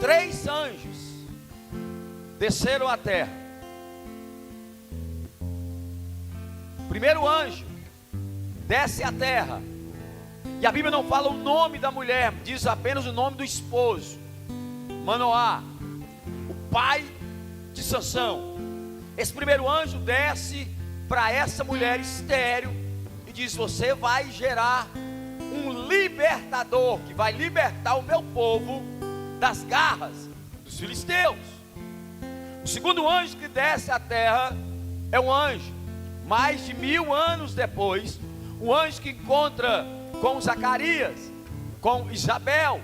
3 anjos desceram à terra. O primeiro anjo desce à terra, e a Bíblia não fala o nome da mulher, diz apenas o nome do esposo, Manoá, o pai de Sansão. Esse primeiro anjo desce para essa mulher estéril e diz: você vai gerar um libertador, que vai libertar o meu povo das garras dos filisteus. O segundo anjo que desce à terra é um anjo, mais de 1000 anos depois, um anjo que encontra com Zacarias, com Isabel,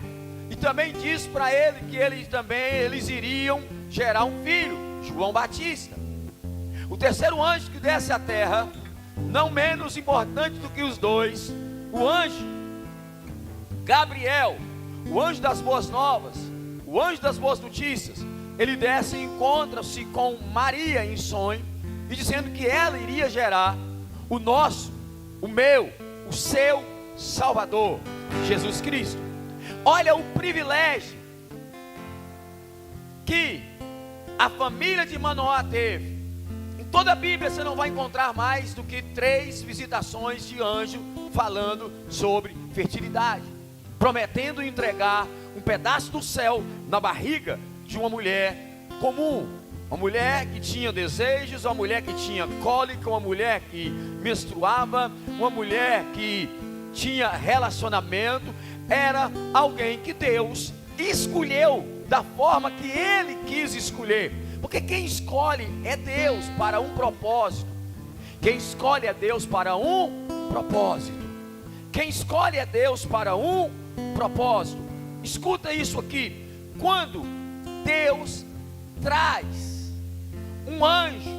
e também diz para ele que eles iriam gerar um filho, João Batista. O terceiro anjo que desce à terra, não menos importante do que os dois, o anjo Gabriel, o anjo das boas novas, o anjo das boas notícias. Ele desce e encontra-se com Maria em sonho, e dizendo que ela iria gerar o nosso, o meu, o seu Salvador, Jesus Cristo. Olha o privilégio que a família de Manoá teve. Em toda a Bíblia você não vai encontrar mais do que 3 visitações de anjo falando sobre fertilidade, prometendo entregar um pedaço do céu na barriga de uma mulher comum, uma mulher que tinha desejos, uma mulher que tinha cólica, uma mulher que menstruava, uma mulher que tinha relacionamento. Era alguém que Deus escolheu da forma que Ele quis escolher, porque quem escolhe é Deus para um propósito. Quem escolhe é Deus para um propósito. Quem escolhe é Deus para um propósito. Escuta isso aqui: quando Deus traz um anjo,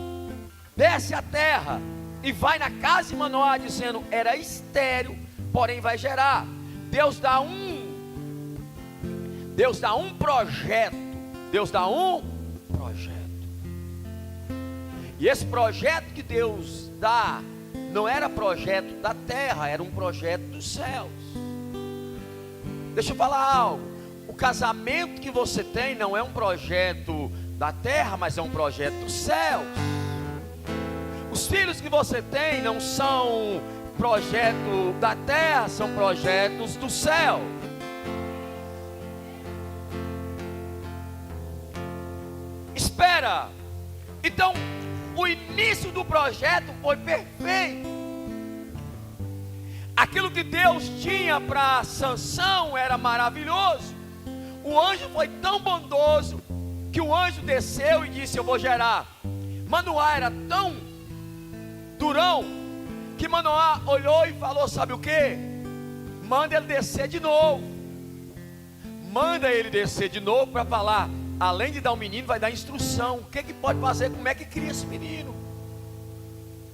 desce à terra e vai na casa de Manoá dizendo: era estéril, porém vai gerar. Deus dá um projeto. Deus dá um projeto. E esse projeto que Deus dá não era projeto da terra, era um projeto dos céus. Deixa eu falar algo: o casamento que você tem não é um projeto da terra, mas é um projeto dos céus. Os filhos que você tem não são projeto da terra, são projetos do céu. Espera. Então, o início do projeto foi perfeito. Aquilo que Deus tinha para Sansão era maravilhoso. O anjo foi tão bondoso que o anjo desceu e disse: eu vou gerar. Manoá era tão durão que Manoá olhou e falou: sabe o que? Manda ele descer de novo. Manda ele descer de novo para falar. Além de dar um menino, vai dar instrução. O que pode fazer, como é que cria esse menino.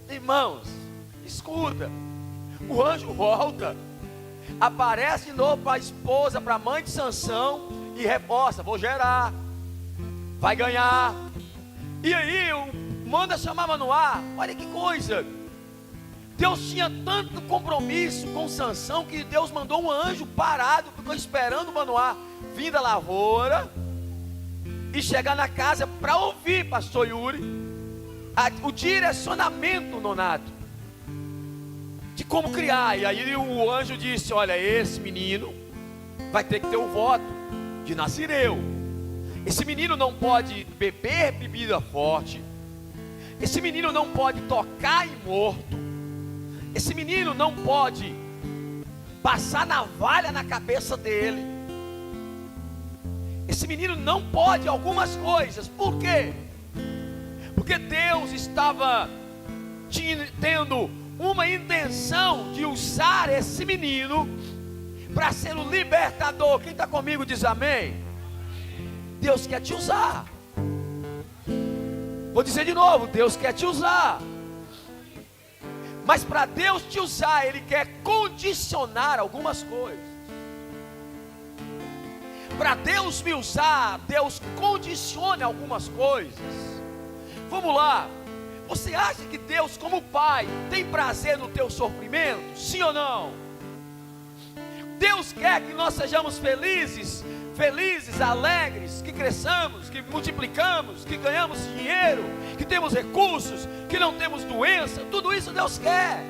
Irmãos, escuta. O anjo volta, aparece de novo para a esposa, para a mãe de Sansão, e reforça: vou gerar, vai ganhar. E aí manda chamar Manoá. Olha que coisa. Deus tinha tanto compromisso com Sansão que Deus mandou um anjo parado, ficou esperando Manoá vir da lavoura e chegar na casa para ouvir, pastor Yuri, o direcionamento, Nonato, de como criar. E aí o anjo disse: olha, esse menino vai ter que ter o voto de Nazireu. Esse menino não pode beber bebida forte. Esse menino não pode tocar em morto. Esse menino não pode passar navalha na cabeça dele. Esse menino não pode algumas coisas. Por quê? Porque Deus estava tendo uma intenção de usar esse menino para ser o libertador. Quem está comigo diz amém. Deus quer te usar. Vou dizer de novo: Deus quer te usar. Mas para Deus te usar, Ele quer condicionar algumas coisas. Para Deus me usar, Deus condiciona algumas coisas. Vamos lá. Você acha que Deus, como Pai, tem prazer no teu sofrimento? Sim ou não? Deus quer que nós sejamos felizes felizes, alegres, que cresçamos, que multiplicamos, que ganhamos dinheiro, que temos recursos, que não temos doença. Tudo isso Deus quer.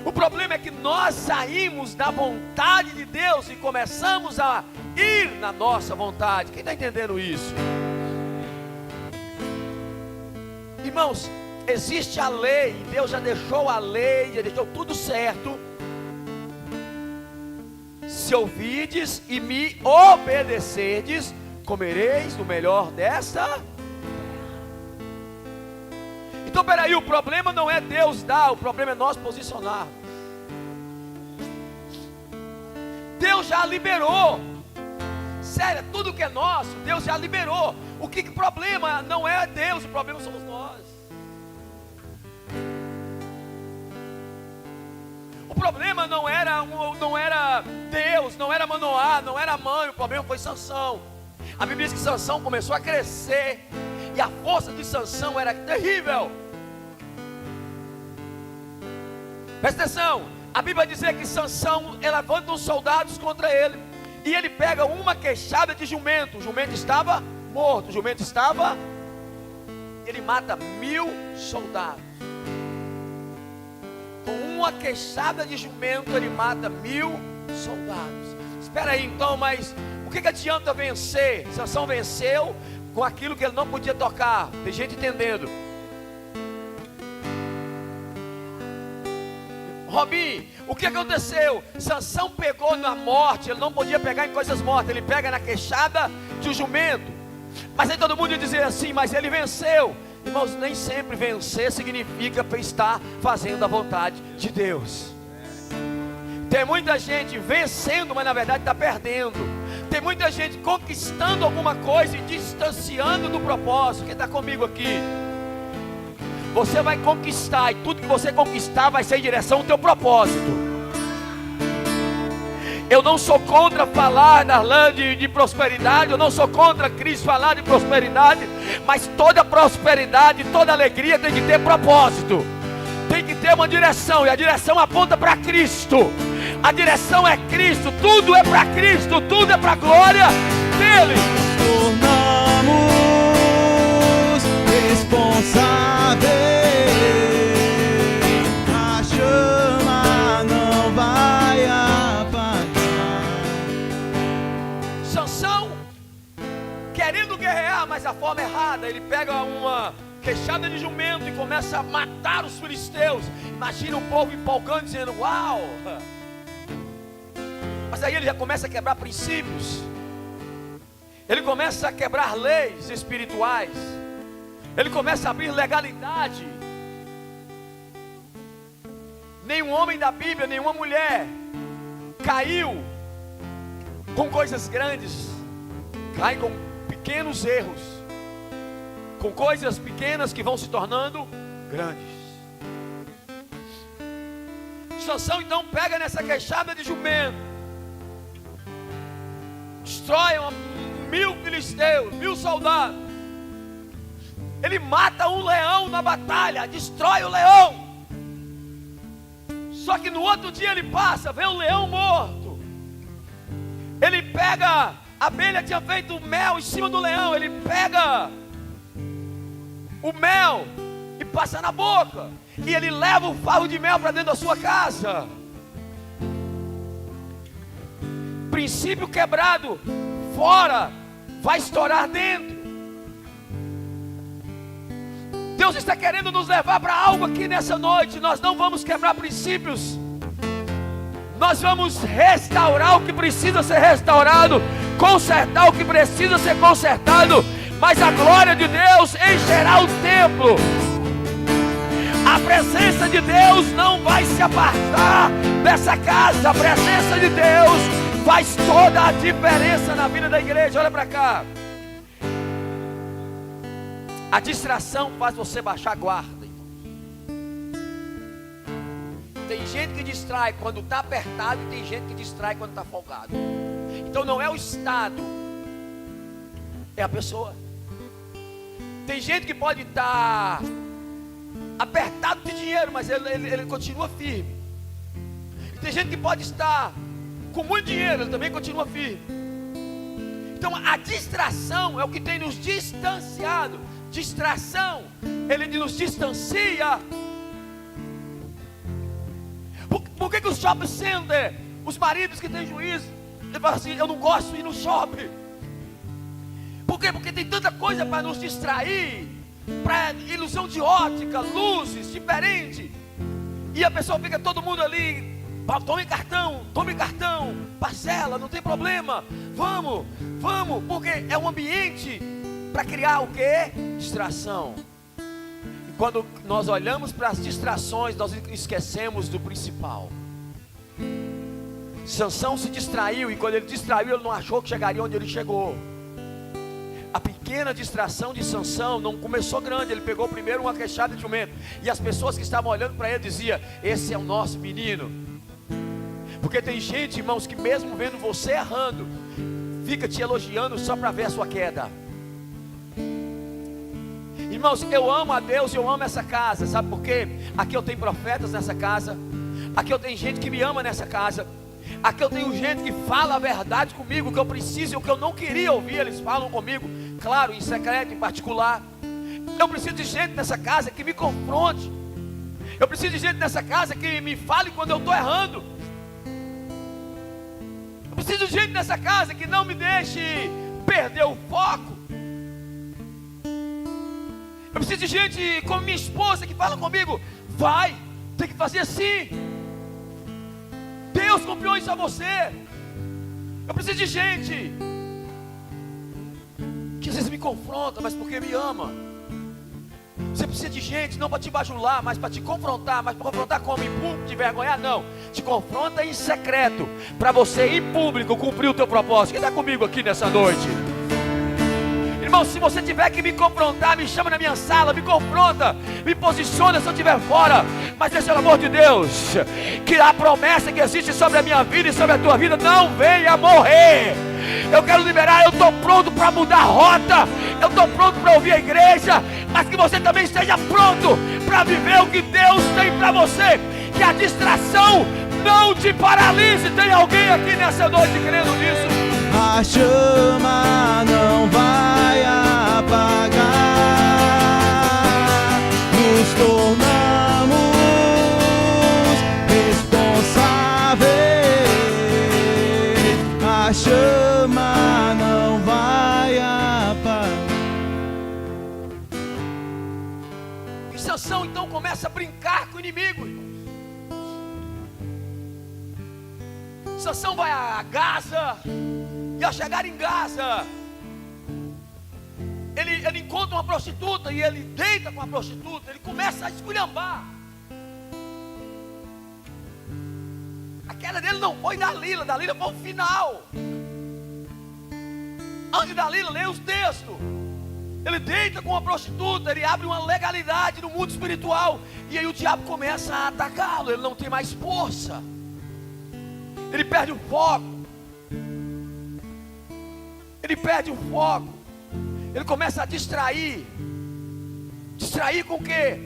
O problema é que nós saímos da vontade de Deus e começamos a ir na nossa vontade. Quem está entendendo isso? Irmãos, existe a lei, Deus já deixou a lei, já deixou tudo certo. Se ouvides e me obedecerdes, comereis do melhor desta. Então peraí, o problema não é Deus dar, o problema é nós posicionar. Deus já liberou. Sério, tudo que é nosso, Deus já liberou. O problema não é Deus, o problema somos nós. O problema não era Deus, não era Manoá, não era mãe, o problema foi Sansão. A Bíblia diz que Sansão começou a crescer e a força de Sansão era terrível. Presta atenção, a Bíblia vai dizer que Sansão levanta uns soldados contra ele e ele pega uma queixada de jumento. O jumento estava morto, o jumento estava. Ele mata 1000 soldados. Com uma queixada de jumento ele mata 1000 soldados. Espera aí então, mas o que adianta vencer? Sansão venceu com aquilo que ele não podia tocar. Tem gente entendendo. Robin, o que aconteceu? Sansão pegou na morte. Ele não podia pegar em coisas mortas, ele pega na queixada de um jumento. Mas aí todo mundo ia dizer assim, mas ele venceu. Irmãos, nem sempre vencer significa estar fazendo a vontade de Deus. Tem muita gente vencendo, mas na verdade está perdendo. Tem muita gente conquistando alguma coisa e distanciando do propósito. Quem está comigo aqui? Você vai conquistar, e tudo que você conquistar vai ser em direção ao teu propósito. Eu não sou contra falar, Darlan, de prosperidade. Eu não sou contra Cristo falar de prosperidade. Mas toda prosperidade, toda alegria tem que ter propósito. Tem que ter uma direção. E a direção aponta para Cristo. A direção é Cristo. Tudo é para Cristo. Tudo é para a glória dele. Tornamos responsáveis. A chama não vai apagar. Sansão, querendo guerrear, mas a forma errada. Ele pega uma queixada de jumento e começa a matar os filisteus. Imagina o povo empolgando, dizendo, uau. Mas aí ele já começa a quebrar princípios. Ele começa a quebrar leis espirituais. Ele começa a abrir legalidade. Nenhum homem da Bíblia, nenhuma mulher caiu com coisas grandes. Cai com pequenos erros, com coisas pequenas que vão se tornando grandes. Sansão então pega nessa queixada de jumento, destrói 1000 filisteus, 1000 soldados. Ele mata um leão na batalha, destrói o leão. Só que no outro dia ele passa, vê o leão morto. Ele pega, a abelha tinha feito mel em cima do leão. Ele pega o mel e passa na boca. E ele leva o favo de mel para dentro da sua casa. Princípio quebrado fora, vai estourar dentro. Deus está querendo nos levar para algo aqui nessa noite. Nós não vamos quebrar princípios. Nós vamos restaurar o que precisa ser restaurado, consertar o que precisa ser consertado. Mas a glória de Deus encherá o templo. A presença de Deus não vai se apartar dessa casa. A presença de Deus faz toda a diferença na vida da igreja. Olha para cá. A distração faz você baixar a guarda. Tem gente que distrai quando está apertado e tem gente que distrai quando está folgado. Então não é o estado, é a pessoa. Tem gente que pode estar apertado de dinheiro, mas ele continua firme. E tem gente que pode estar com muito dinheiro, ele também continua firme. Então a distração é o que tem nos distanciado. Distração, ele nos distancia. Por que os shopping center, os maridos que têm juízo, ele fala assim: eu não gosto de ir no shopping. Por quê? Porque tem tanta coisa para nos distrair, para ilusão de ótica, luzes diferentes, e a pessoa fica todo mundo ali: tome cartão, parcela, não tem problema, vamos, porque é um ambiente para criar o quê? Distração. E quando nós olhamos para as distrações, nós esquecemos do principal. Sansão se distraiu, e quando ele distraiu, ele não achou que chegaria onde ele chegou. A pequena distração de Sansão não começou grande. Ele pegou primeiro uma queixada de jumento, e as pessoas que estavam olhando para ele diziam: esse é o nosso menino. Porque tem gente, irmãos, que mesmo vendo você errando, fica te elogiando só para ver a sua queda. Irmãos, eu amo a Deus, eu amo essa casa. Sabe por quê? Aqui eu tenho profetas nessa casa, aqui eu tenho gente que me ama nessa casa, aqui eu tenho gente que fala a verdade comigo, o que eu preciso e o que eu não queria ouvir, eles falam comigo, claro, em secreto, em particular. Eu preciso de gente nessa casa que me confronte. Eu preciso de gente nessa casa que me fale quando eu estou errando. Eu preciso de gente nessa casa que não me deixe perder o foco. Eu preciso de gente como minha esposa que fala comigo: vai, tem que fazer assim, Deus confiou isso a você. Eu preciso de gente que às vezes me confronta, mas porque me ama. Você precisa de gente não para te bajular, mas para te confrontar. Mas para confrontar como? Em público, te envergonhar? Não, te confronta em secreto, para você em público cumprir o teu propósito. Quem está comigo aqui nessa noite? Irmão, se você tiver que me confrontar, me chama na minha sala, me confronta, me posiciona se eu estiver fora. Mas esse é o amor de Deus, que a promessa que existe sobre a minha vida e sobre a tua vida não venha morrer. Eu quero liberar, eu estou pronto para mudar a rota, eu estou pronto para ouvir a igreja, mas que você também esteja pronto para viver o que Deus tem para você. Que a distração não te paralise. Tem alguém aqui nessa noite crendo nisso? A chama não vai apagar, nos tornamos responsáveis. A chama não vai apagar. E Sansão então começa a brincar com o inimigo, irmão. Sansão vai a Gaza, e ao chegar em Gaza, ele encontra uma prostituta e ele deita com a prostituta. Ele começa a esculhambar. A queda dele não foi Dalila foi o final. Antes de Dalila, leia os textos. Ele deita com a prostituta, ele abre uma legalidade no mundo espiritual, e aí o diabo começa a atacá-lo. Ele não tem mais força, ele perde o foco. Ele perde o foco. Ele começa a distrair. Distrair com o quê?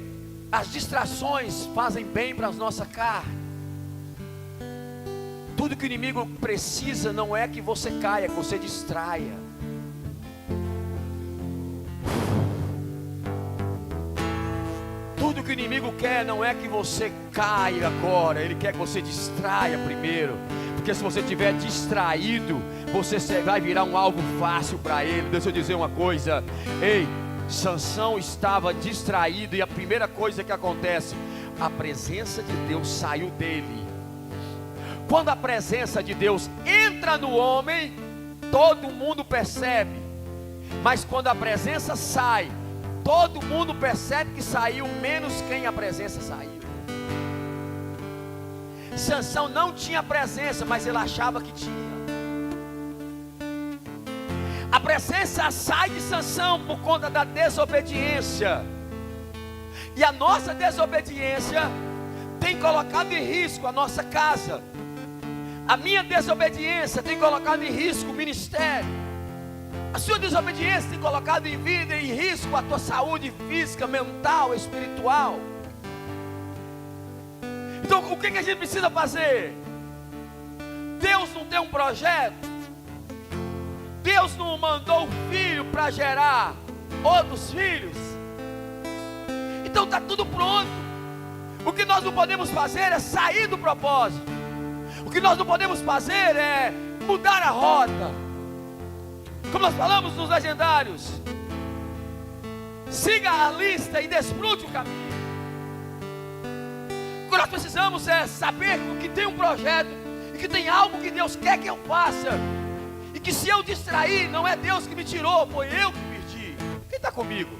As distrações fazem bem para a nossa carne. Tudo que o inimigo precisa não é que você caia, que você distraia. Tudo que o inimigo quer não é que você caia agora, ele quer que você distraia primeiro. Porque se você estiver distraído, você vai virar um alvo fácil para ele. Deixa eu dizer uma coisa. Ei, Sansão estava distraído, e a primeira coisa que acontece, a presença de Deus saiu dele. Quando a presença de Deus entra no homem, todo mundo percebe. Mas quando a presença sai, todo mundo percebe que saiu, menos quem a presença saiu. Sansão não tinha presença, mas ele achava que tinha. A presença sai de Sansão por conta da desobediência. E a nossa desobediência tem colocado em risco a nossa casa. A minha desobediência tem colocado em risco o ministério. A sua desobediência tem colocado em vida, em risco a tua saúde física, mental, espiritual. Então o que a gente precisa fazer? Deus não tem um projeto. Deus não mandou o filho para gerar outros filhos. Então está tudo pronto. O que nós não podemos fazer é sair do propósito. O que nós não podemos fazer é mudar a rota. Como nós falamos nos legendários, siga a lista e desfrute o caminho. O que nós precisamos é saber que tem um projeto e que tem algo que Deus quer que eu faça. E que se eu distrair, não é Deus que me tirou, foi eu que perdi. Quem está comigo?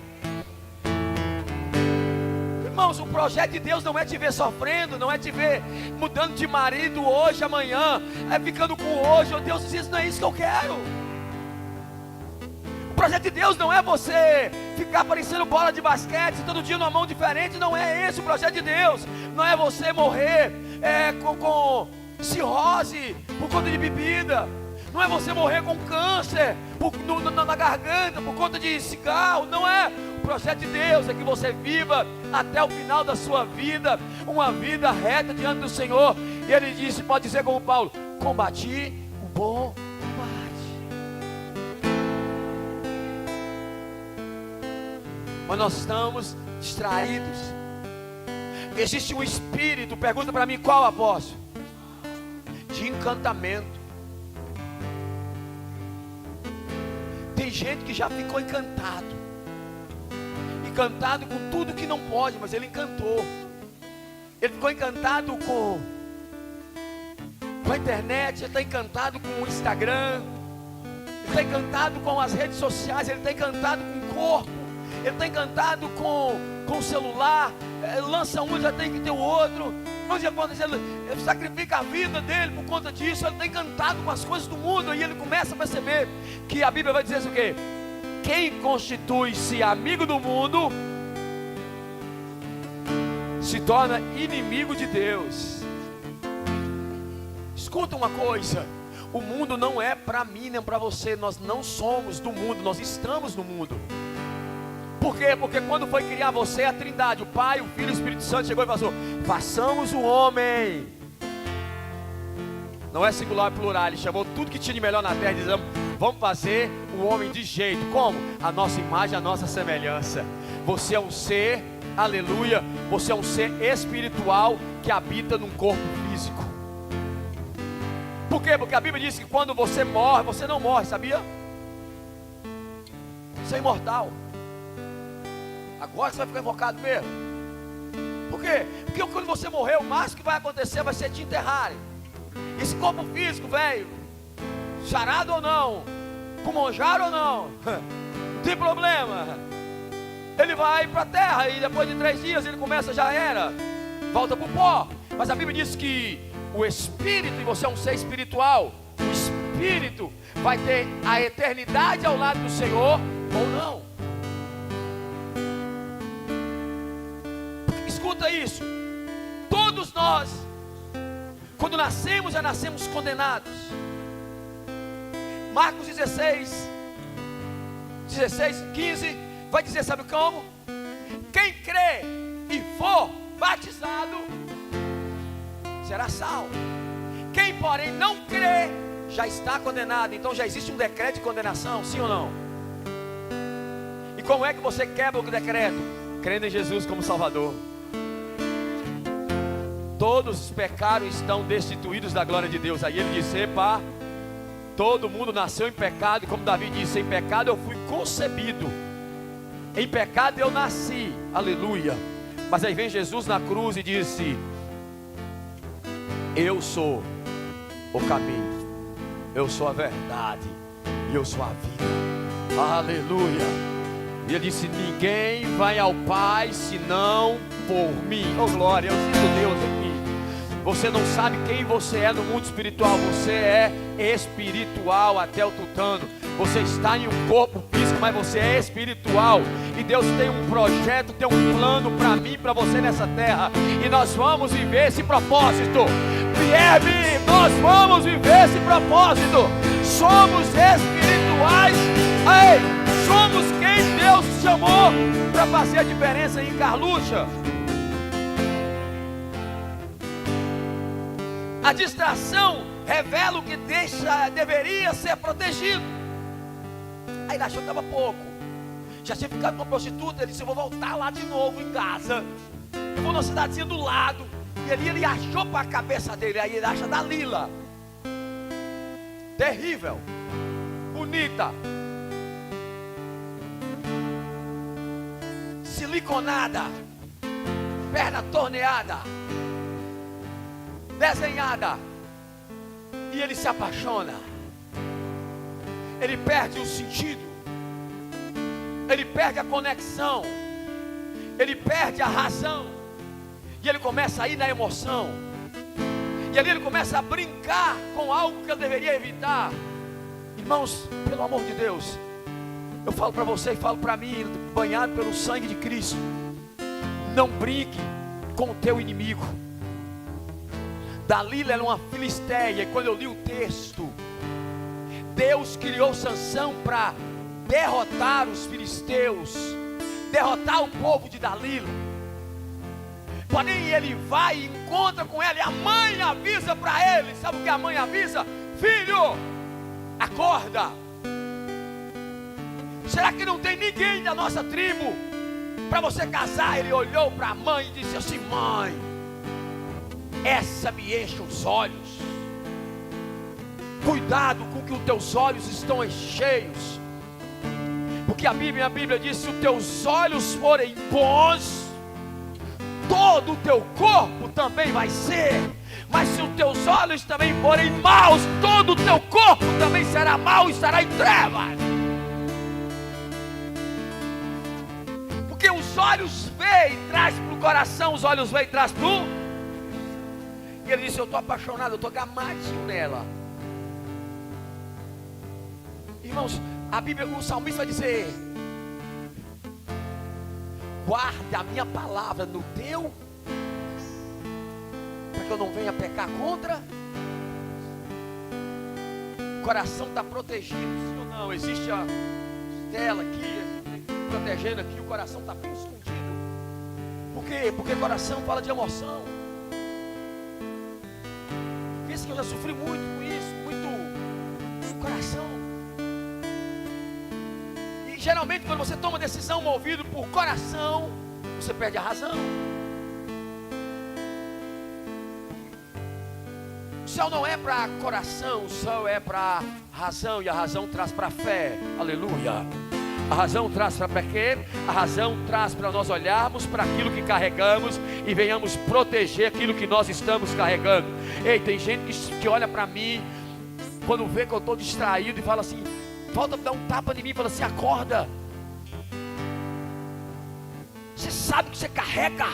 Irmãos, o projeto de Deus não é te ver sofrendo, não é te ver mudando de marido hoje, amanhã, é ficando com hoje. Deus diz, não é isso que eu quero. O projeto de Deus não é você ficar parecendo bola de basquete, todo dia numa mão diferente. Não é esse o projeto de Deus. Não é você morrer com cirrose por conta de bebida. Não é você morrer com câncer na garganta por conta de cigarro. Não é. O projeto de Deus é que você viva até o final da sua vida uma vida reta diante do Senhor. E Ele disse, pode dizer como Paulo: combati o bom combate. Mas nós estamos distraídos. Existe um espírito, pergunta para mim qual, apóstolo? De encantamento. Tem gente que já ficou encantado com tudo que não pode, mas ele encantou. Ele ficou encantado com a internet, ele está encantado com o Instagram, ele está encantado com as redes sociais, ele está encantado com o corpo, ele está encantado com o celular. Lança um, já tem que ter o outro. Onde acontece, ele sacrifica a vida dele por conta disso. Ele está encantado com as coisas do mundo. E ele começa a perceber que a Bíblia vai dizer o quê? Quem constitui-se amigo do mundo se torna inimigo de Deus. Escuta uma coisa: o mundo não é para mim nem para você. Nós não somos do mundo, nós estamos no mundo. Por quê? Porque quando foi criar você, a Trindade, o Pai, o Filho e o Espírito Santo chegou e falou: façamos o homem. Não é singular, é plural. Ele chamou tudo que tinha de melhor na terra e dizendo: vamos fazer o homem de jeito. Como? A nossa imagem, a nossa semelhança. Você é um ser, aleluia, você é um ser espiritual que habita num corpo físico. Por quê? Porque a Bíblia diz que quando você morre, você não morre, sabia? Você é imortal. Agora você vai ficar invocado mesmo. Por quê? Porque quando você morrer, o máximo que vai acontecer vai ser te enterrarem. Esse corpo físico, velho, charado ou não, com monjaro ou não, não tem problema. Ele vai para a terra e depois de 3 dias ele começa, já era, volta para o pó. Mas a Bíblia diz que o Espírito, e você é um ser espiritual, o Espírito vai ter a eternidade ao lado do Senhor ou não. Escuta isso. Todos nós, quando nascemos, já nascemos condenados. Marcos 16, 15 vai dizer, sabe como? Quem crê e for batizado será salvo. Quem porém não crê já está condenado. Então já existe um decreto de condenação, sim ou não? E como é que você quebra o decreto? Crendo em Jesus como Salvador. Todos os pecados estão destituídos da glória de Deus. Aí ele disse: epa, todo mundo nasceu em pecado. E como Davi disse: em pecado eu fui concebido, em pecado eu nasci, aleluia. Mas aí vem Jesus na cruz e disse: eu sou o caminho, eu sou a verdade e eu sou a vida, aleluia. E ele disse: ninguém vai ao Pai senão por mim. Oh glória, eu sinto Deus aqui. Você não sabe quem você é no mundo espiritual. Você é espiritual até o tutano. Você está em um corpo físico, mas você é espiritual. E Deus tem um projeto, tem um plano para mim, para você nessa terra. E nós vamos viver esse propósito. Vierme, nós vamos viver esse propósito. Somos espirituais. Ei, somos quem Deus chamou para fazer a diferença em Carluxa. A distração revela o que deveria ser protegido. Aí ele achou que estava pouco. Já tinha ficado com uma prostituta. Ele disse: eu vou voltar lá de novo em casa. Eu vou numa cidadezinha do lado. E ali ele achou para a cabeça dele. Aí ele acha Dalila. Terrível. Bonita. Siliconada. Perna torneada. Desenhada. E ele se apaixona. Ele perde o sentido. Ele perde a conexão. Ele perde a razão. E ele começa a ir na emoção. E ali ele começa a brincar com algo que ele deveria evitar. Irmãos, pelo amor de Deus, eu falo para você e falo para mim, banhado pelo sangue de Cristo, não brinque com o teu inimigo. Dalila era uma filisteia. E quando eu li o texto, Deus criou Sansão para derrotar os filisteus, derrotar o povo de Dalila. Porém ele vai e encontra com ela, e a mãe avisa para ele. Sabe o que a mãe avisa? Filho, acorda. Será que não tem ninguém da nossa tribo para você casar? Ele olhou para a mãe e disse assim: mãe, essa me enche os olhos. Cuidado com que os teus olhos estão cheios. Porque a Bíblia diz: se os teus olhos forem bons, todo o teu corpo também vai ser. Mas se os teus olhos também forem maus, todo o teu corpo também será mau e estará em trevas. Porque os olhos veem e traz para o coração, os olhos veem e traz para o... E ele disse: eu estou apaixonado, eu estou gamadinho nela. Irmãos, a Bíblia, o salmista vai dizer: guarda a minha palavra no teu, para que eu não venha pecar contra. O coração está protegido, sim ou não? Existe a tela aqui, protegendo aqui, o coração está bem escondido. Por quê? Porque coração fala de emoção. Pense que eu já sofri muito com isso, muito coração. E geralmente quando você toma decisão movido por coração, você perde a razão. O céu não é para coração, o céu é para razão, e a razão traz para fé. Aleluia. A razão traz para quê? A razão traz para nós olharmos para aquilo que carregamos e venhamos proteger aquilo que nós estamos carregando. Ei, tem gente que olha para mim quando vê que eu estou distraído e fala assim: falta dar um tapa em mim e fala assim: acorda. Você sabe que você carrega.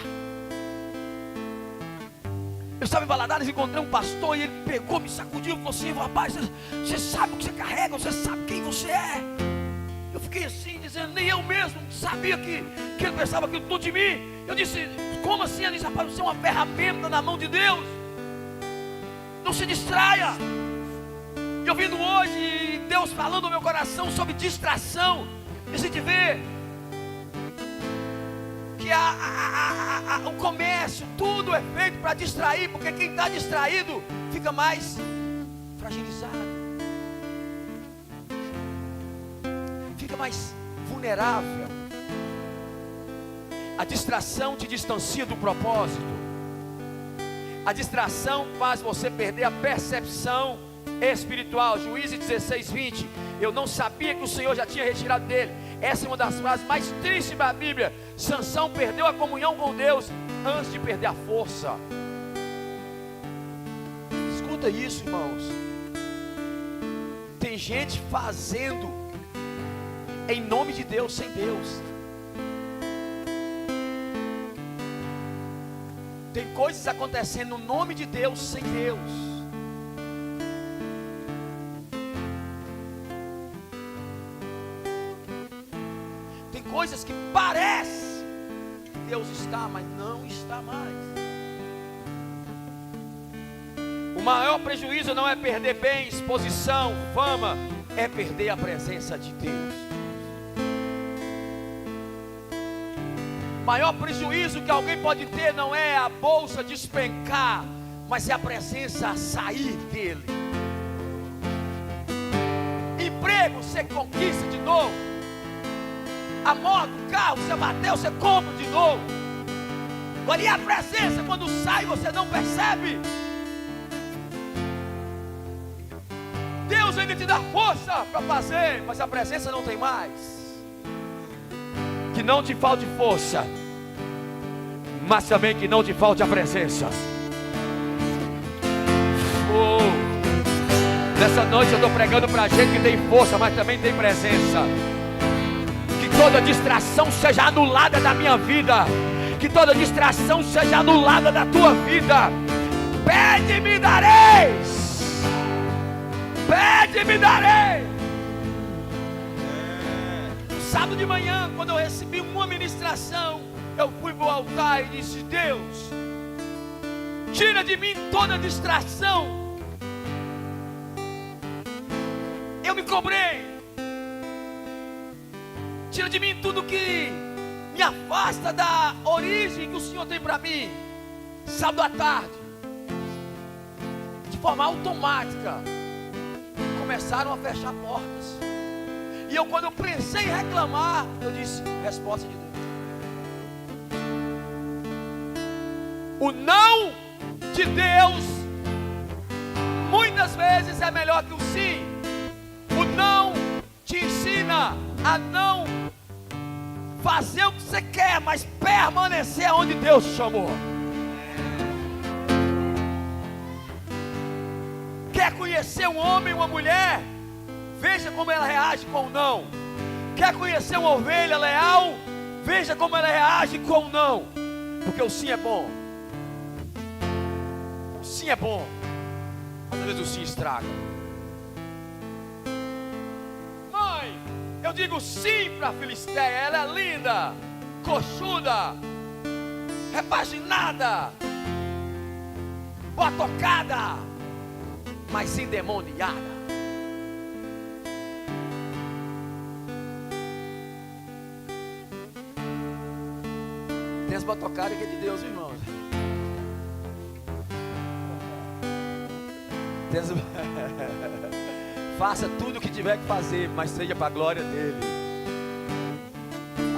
Eu estava em Valadares, encontrei um pastor e ele pegou, me sacudiu e falou assim: rapaz, você sabe o que você carrega, você sabe quem você é. Eu fiquei assim, dizendo, nem eu mesmo sabia que ele pensava aquilo tudo de mim. Eu disse: como assim? Ele disse: rapaz, você é uma ferramenta na mão de Deus. Não se distraia. E ouvindo hoje Deus falando no meu coração sobre distração, a gente vê que o comércio, tudo é feito para distrair, porque quem está distraído fica mais fragilizado, fica mais vulnerável. A distração te distancia do propósito. A distração faz você perder a percepção espiritual. Juízes 16:20. Eu não sabia que o Senhor já tinha retirado dele. Essa é uma das frases mais tristes da Bíblia. Sansão perdeu a comunhão com Deus antes de perder a força. Escuta isso, irmãos. Tem gente fazendo em nome de Deus sem Deus. Tem coisas acontecendo no nome de Deus sem Deus. Tem coisas que parece que Deus está, mas não está mais. O maior prejuízo não é perder bens, posição, fama, é perder a presença de Deus. O maior prejuízo que alguém pode ter não é a bolsa despencar, mas é a presença a sair dele. Emprego bater, você conquista de novo. A moto, o carro, você bateu, você compra de novo. Agora, e a presença, quando sai, você não percebe. Deus ainda te dá força para fazer, mas a presença não tem mais. Que não te falte força, mas também que não te falte a presença. Nessa noite eu estou pregando para gente que tem força, mas também tem presença. Que toda distração seja anulada da minha vida. Que toda distração seja anulada da tua vida. Pede e me dareis. Pede e me dareis. No sábado de manhã, quando eu recebi uma ministração, eu fui para o altar e disse: Deus, tira de mim toda distração. Eu me cobrei. Tira de mim tudo que me afasta da origem que o Senhor tem para mim. Sábado à tarde, de forma automática, começaram a fechar portas. E eu, quando eu pensei em reclamar, eu disse: resposta de Deus. O não de Deus muitas vezes é melhor que o sim. O não te ensina a não fazer o que você quer, mas permanecer onde Deus te chamou. Quer conhecer um homem, uma mulher? Veja como ela reage com o não. Quer conhecer uma ovelha leal? Veja como ela reage com o não. Porque o sim é bom. O sim é bom, mas às vezes o sim estraga. Eu digo sim para a Filisteia. Ela é linda, coxuda, repaginada, botocada, mas endemoniada. Tem as botocadas que é de Deus, irmãos. Tem as... Faça tudo o que tiver que fazer, mas seja para a glória dele.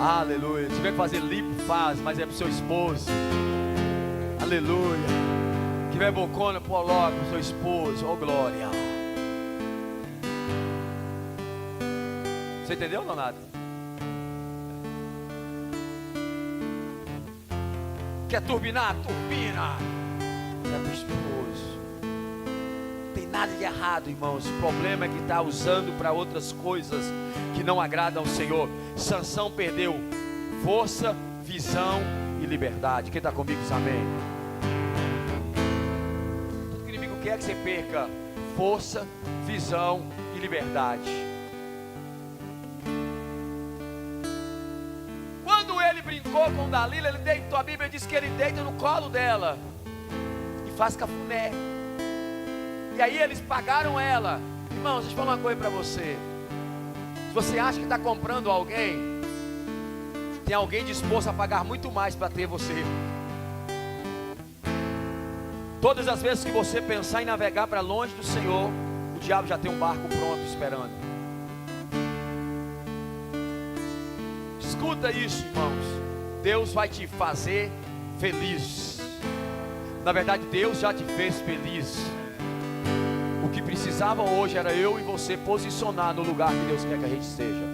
Aleluia. Se tiver que fazer lipo, faz, mas é para o seu esposo. Aleluia. Se tiver bocona, coloca para o seu esposo. Oh, glória. Você entendeu, Leonardo? Quer turbinar? Turbina. É para o esposo. Nada de errado, irmãos. O problema é que está usando para outras coisas que não agradam ao Senhor. Sansão perdeu força, visão e liberdade. Quem está comigo diz amém. Tudo que o inimigo quer que você perca: força, visão e liberdade. Quando ele brincou com Dalila, ele deitou, a Bíblia diz que ele deita no colo dela e faz cafuné. E aí eles pagaram ela. Irmãos, deixa eu falar uma coisa para você. Se você acha que está comprando alguém, tem alguém disposto a pagar muito mais para ter você. Todas as vezes que você pensar em navegar para longe do Senhor, o diabo já tem um barco pronto esperando. Escuta isso, irmãos. Deus vai te fazer feliz. Na verdade, Deus já te fez feliz. O que precisava hoje era eu e você posicionar no lugar que Deus quer que a gente esteja.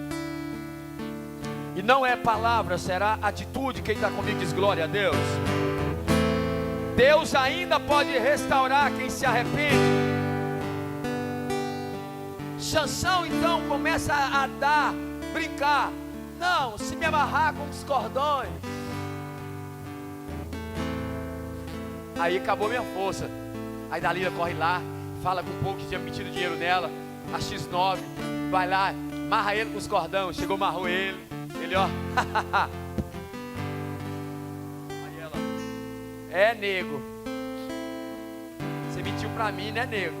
E não é palavra, será atitude. Quem está comigo diz glória a Deus. Deus ainda pode restaurar quem se arrepende. Sansão então começa a brincar. Não, se me amarrar com os cordões, aí acabou minha força. Aí Dalila corre lá, fala com o povo que tinha metido dinheiro nela, a X9, vai lá, amarra ele com os cordões. Chegou, amarrou ele, ó. Aí ela: é, nego, você mentiu pra mim, né, nego?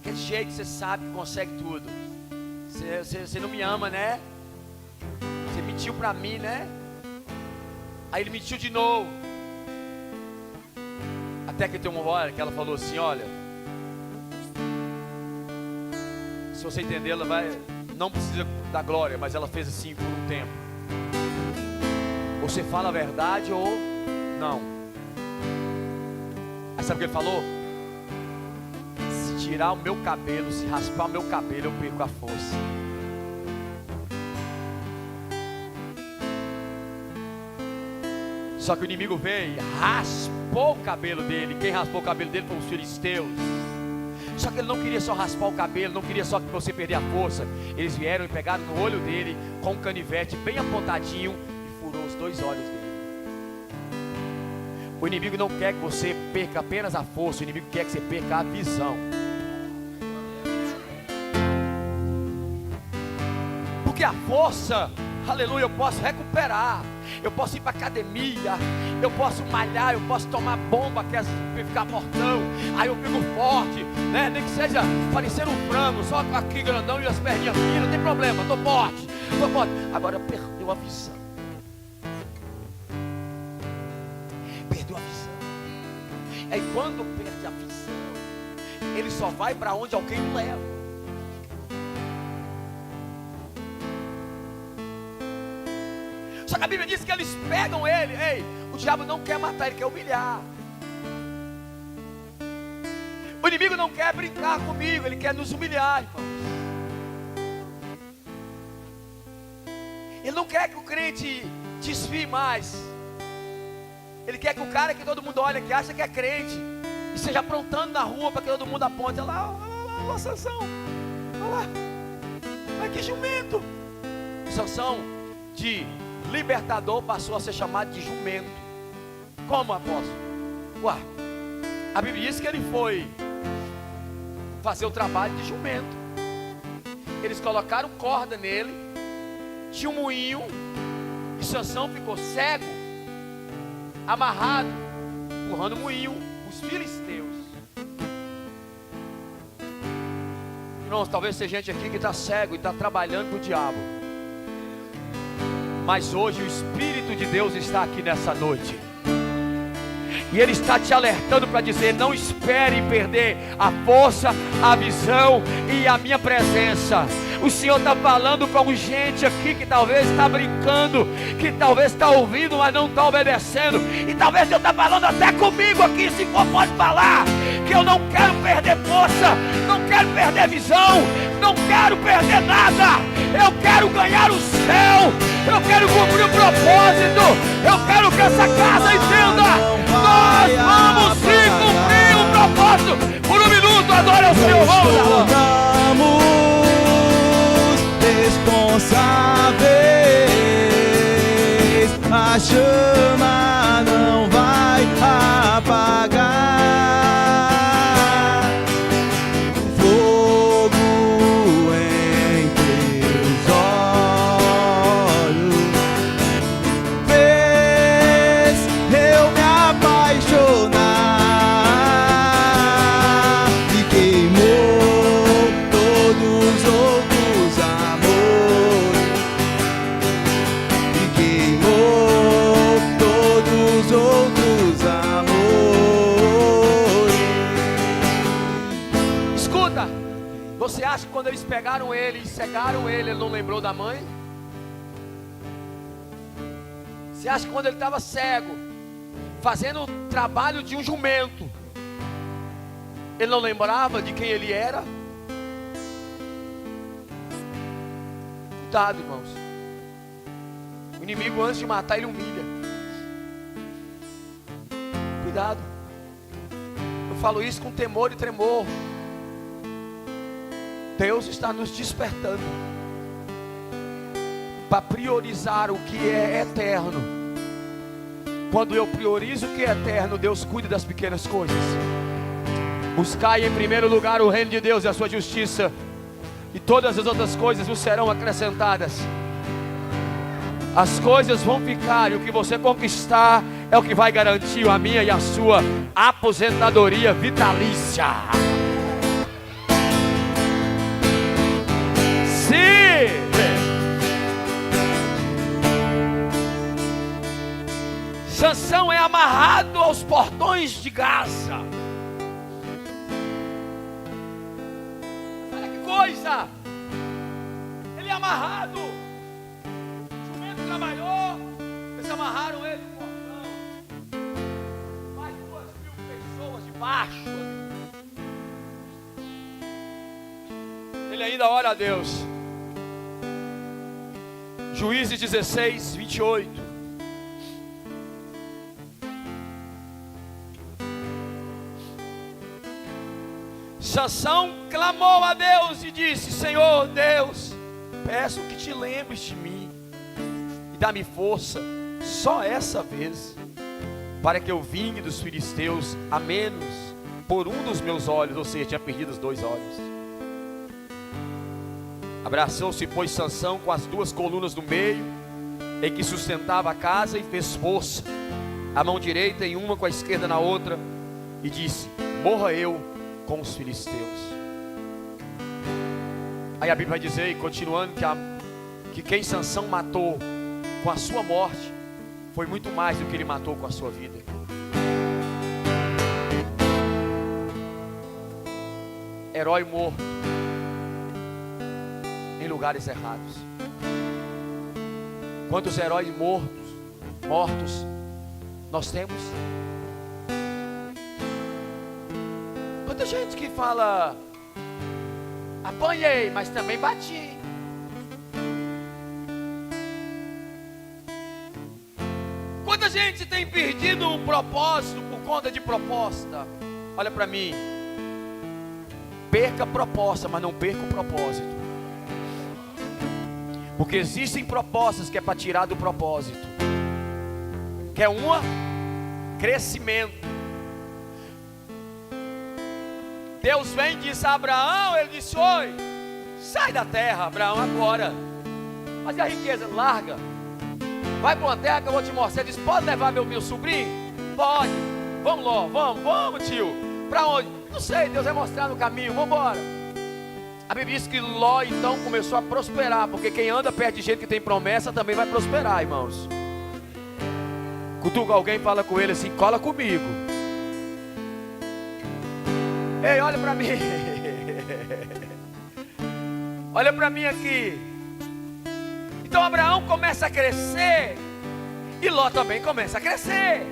Aquele jeito, você sabe que consegue tudo. Você não me ama, né? Você mentiu pra mim, né? Aí ele mentiu de novo. Até que tem uma hora que ela falou assim: olha, Se você entender, ela não precisa da glória, mas ela fez assim por um tempo. Você fala a verdade ou não? Aí sabe o que ele falou? Se tirar o meu cabelo, se raspar o meu cabelo, eu perco a força. Só que o inimigo veio e raspou o cabelo dele. Quem raspou o cabelo dele foram os filisteus. Só que ele não queria só raspar o cabelo, não queria só que você perder a força. Eles vieram e pegaram no olho dele com um canivete bem apontadinho e furou os 2 olhos dele. O inimigo não quer que você perca apenas a força, o inimigo quer que você perca a visão. Porque a força, aleluia, eu posso recuperar. Eu posso ir para academia, eu posso malhar, eu posso tomar bomba, que é ficar fortão. Aí eu fico forte, né? Nem que seja parecendo um frango, só aqui grandão e as perninhas finas, não tem problema, estou forte. Agora perdeu a visão. Perdeu a visão. Aí quando perde a visão, ele só vai para onde alguém o leva. Só que a Bíblia diz que eles pegam ele. Ei, o diabo não quer matar, ele quer humilhar. O inimigo não quer brincar comigo, ele quer nos humilhar, irmãos. Ele não quer que o crente desfie mais. Ele quer que o cara que todo mundo olha, que acha que é crente, esteja aprontando na rua para que todo mundo aponte. Olha lá, Sansão. Olha lá. Olha que jumento. Sansão de libertador passou a ser chamado de jumento. Como, apóstolo? Ué, a Bíblia diz que ele foi fazer o trabalho de jumento. Eles colocaram corda nele, tinha um moinho, e Sansão ficou cego, amarrado, empurrando o moinho, os filisteus. Irmãos, talvez tenha gente aqui que está cego e está trabalhando com o diabo. Mas hoje o Espírito de Deus está aqui nessa noite. E Ele está te alertando para dizer: não espere perder a força, a visão e a minha presença. O Senhor está falando com gente aqui que talvez está brincando, que talvez está ouvindo, mas não está obedecendo. E talvez Deus está falando até comigo aqui, se for pode falar, que eu não quero perder força, não quero perder visão, não quero perder nada. Eu quero ganhar o céu, eu quero cumprir o propósito, eu quero que essa casa entenda. Nós vamos sim cumprir o propósito. Por um minuto, adore ao Senhor. Tornamos responsáveis, a chama não vai apagar. Fogo em teus olhos fez eu me apaixonar e queimou todos os outros amores, e queimou todos os outros amores. Escuta, você acha que quando eles pegaram ele e cegaram ele, ele não lembrou da mãe? Você acha que quando ele estava cego, fazendo o trabalho de um jumento, ele não lembrava de quem ele era? Cuidado, irmãos. O inimigo, antes de matar, ele humilha. Cuidado. Eu falo isso com temor e tremor. Deus está nos despertando para priorizar o que é eterno. Quando eu priorizo o que é eterno, Deus cuida das pequenas coisas. Buscai em primeiro lugar o reino de Deus e a sua justiça, e todas as outras coisas vos serão acrescentadas. As coisas vão ficar, e o que você conquistar é o que vai garantir a minha e a sua aposentadoria vitalícia. Sim! Sansão é amarrado aos portões de Gaza. Olha que coisa. Ele é amarrado. O jumento trabalhou, eles amarraram ele no portão. Mais de 2.000 pessoas debaixo. Ele ainda ora a Deus. Juízes 16, 28. Sansão clamou a Deus e disse: Senhor Deus, peço que te lembres de mim e dá-me força só essa vez, para que eu vingue dos filisteus a menos por um dos meus olhos. Ou seja, tinha perdido os 2 olhos. Abraçou-se, pois, Sansão com as 2 colunas do meio em que sustentava a casa, e fez força, a mão direita em uma, com a esquerda na outra, e disse: morra eu com os filisteus. Aí a Bíblia vai dizer, continuando, que quem Sansão matou com a sua morte foi muito mais do que ele matou com a sua vida. Herói morto em lugares errados. Quantos heróis mortos nós temos? Quanta gente que fala: apanhei, mas também bati. Quanta gente tem perdido o propósito por conta de proposta? Olha para mim. Perca a proposta, mas não perca o propósito. Porque existem propostas que é para tirar do propósito. Quer uma? Crescimento. Deus vem e disse a Abraão, ele disse: oi, sai da terra, Abraão, agora. Mas e a riqueza? Larga. Vai para uma terra que eu vou te mostrar. Ele disse: pode levar meu sobrinho? Pode. Vamos lá, vamos tio. Para onde? Não sei, Deus vai mostrar no caminho, vamos embora. A Bíblia diz que Ló então começou a prosperar, porque quem anda perto de gente que tem promessa também vai prosperar, irmãos. Cutuca alguém e fala com ele assim: cola comigo. Ei, olha para mim. Olha para mim aqui. Então Abraão começa a crescer e Ló também começa a crescer.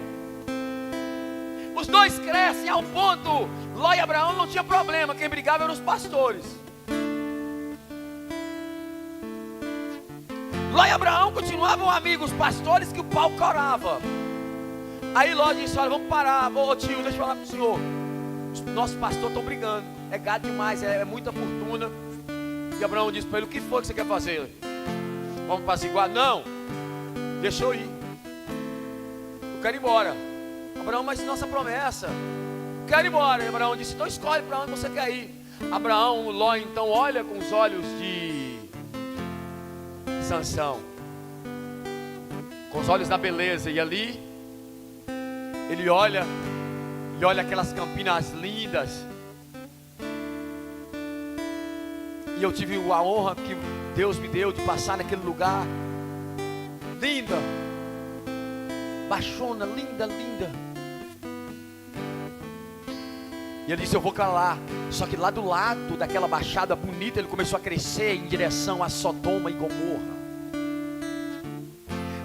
Os dois crescem ao ponto. Ló e Abraão não tinha problema, quem brigava eram os pastores. Ló e Abraão continuavam amigos, pastores, que o pau corava. Aí Ló disse: olha, vamos parar, ô tio, deixa eu falar com o senhor. Os nossos pastores estão brigando, é gado demais, é muita fortuna. E Abraão disse para ele: o que foi que você quer fazer? Vamos apaziguar? Não, deixa eu ir, eu quero ir embora. Abraão: mas nossa promessa, quero ir embora. E Abraão disse: então escolhe para onde você quer ir. Abraão, Ló então olha com os olhos de Sansão, com os olhos da beleza, e ali ele olha aquelas campinas lindas. E eu tive a honra que Deus me deu de passar naquele lugar. Linda, baixona, linda. E ele disse: eu vou para lá. Só que lá do lado daquela baixada bonita, ele começou a crescer em direção a Sodoma e Gomorra.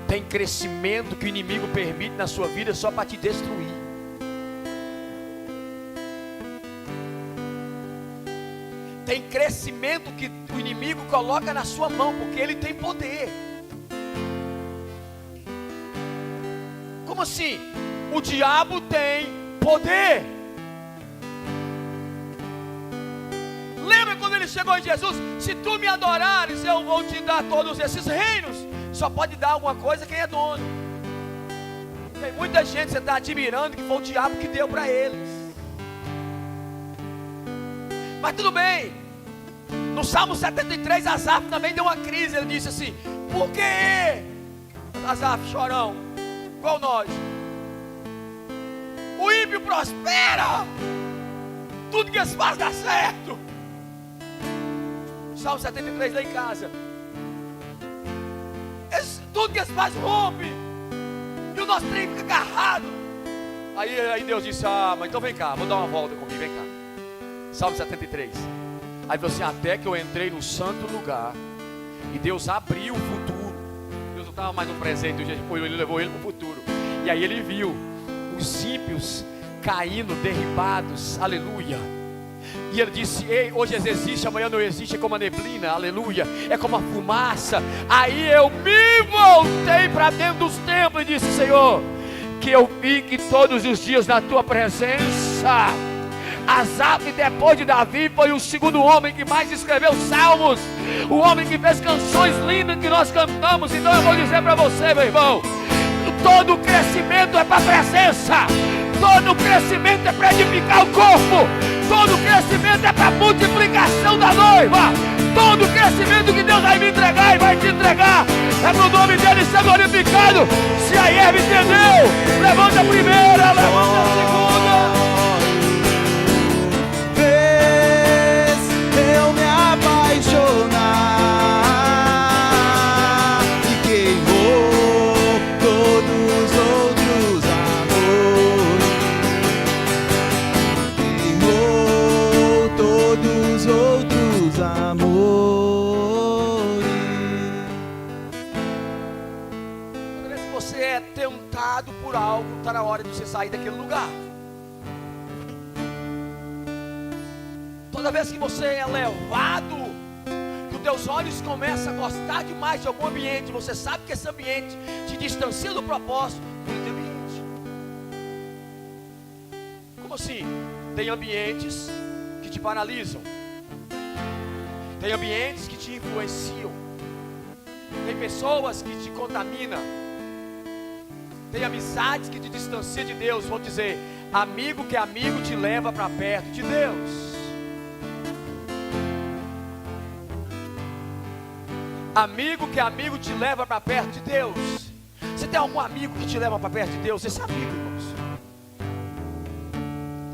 Tem crescimento que o inimigo permite na sua vida só para te destruir. Tem crescimento que o inimigo coloca na sua mão, porque ele tem poder. Como assim? O diabo tem poder. Lembra quando ele chegou em Jesus? Se tu me adorares, eu vou te dar todos esses reinos. Só pode dar alguma coisa quem é dono. Tem muita gente que você está admirando que foi o diabo que deu para eles. Mas tudo bem. No Salmo 73, Asaf também deu uma crise. Ele disse assim: por que, Asaf, chorão, igual nós, o ímpio prospera, tudo que eles fazem dá certo. Salmo 73 lá em casa. Tudo que eles fazem rompe, e o nosso trem fica agarrado. Aí Deus disse: ah, mas então vem cá, vou dar uma volta comigo, vem cá. Salmo 73. Aí falou assim: até que eu entrei no santo lugar e Deus abriu o futuro. Deus não estava mais no presente, ele levou ele para o futuro. E aí ele viu os ímpios caindo, derribados, aleluia. E ele disse: ei, hoje existe, amanhã não existe, é como a neblina, aleluia, é como a fumaça. Aí eu me voltei para dentro dos templos e disse: Senhor, que eu fique todos os dias na tua presença. Asaf, depois de Davi, foi o segundo homem que mais escreveu salmos, o homem que fez canções lindas que nós cantamos. Então eu vou dizer para você, meu irmão, todo crescimento é para a presença, todo crescimento é para edificar o corpo, todo crescimento é para a multiplicação da noiva, todo crescimento que Deus vai me entregar e vai te entregar é para o nome dele ser glorificado. Se a Erva entendeu, levanta a primeira, levanta a segunda. Eu me apaixonar e queimou todos os outros amores, queimou todos os outros amores. Toda vez que você é tentado por algo, está na hora de você sair daquele lugar. Toda vez que você é levado, que os teus olhos começam a gostar demais de algum ambiente, você sabe que esse ambiente te distancia do propósito, mude de ambiente. Como assim? Tem ambientes que te paralisam, tem ambientes que te influenciam, tem pessoas que te contaminam, tem amizades que te distanciam de Deus. Vou dizer, amigo que amigo te leva para perto de Deus. Amigo que amigo te leva para perto de Deus. Você tem algum amigo que te leva para perto de Deus? Esse amigo, irmãos,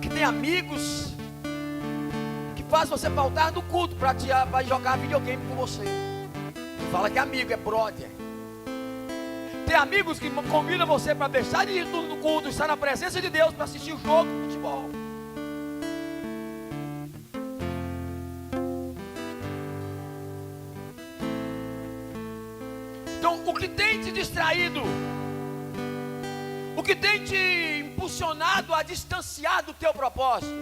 que tem amigos que faz você faltar no culto para jogar videogame com você. Fala que é amigo, é brother. Tem amigos que convidam você para deixar de ir no culto, estar na presença de Deus para assistir o jogo de futebol. Então, o que tem te distraído, o que tem te impulsionado a distanciar do teu propósito?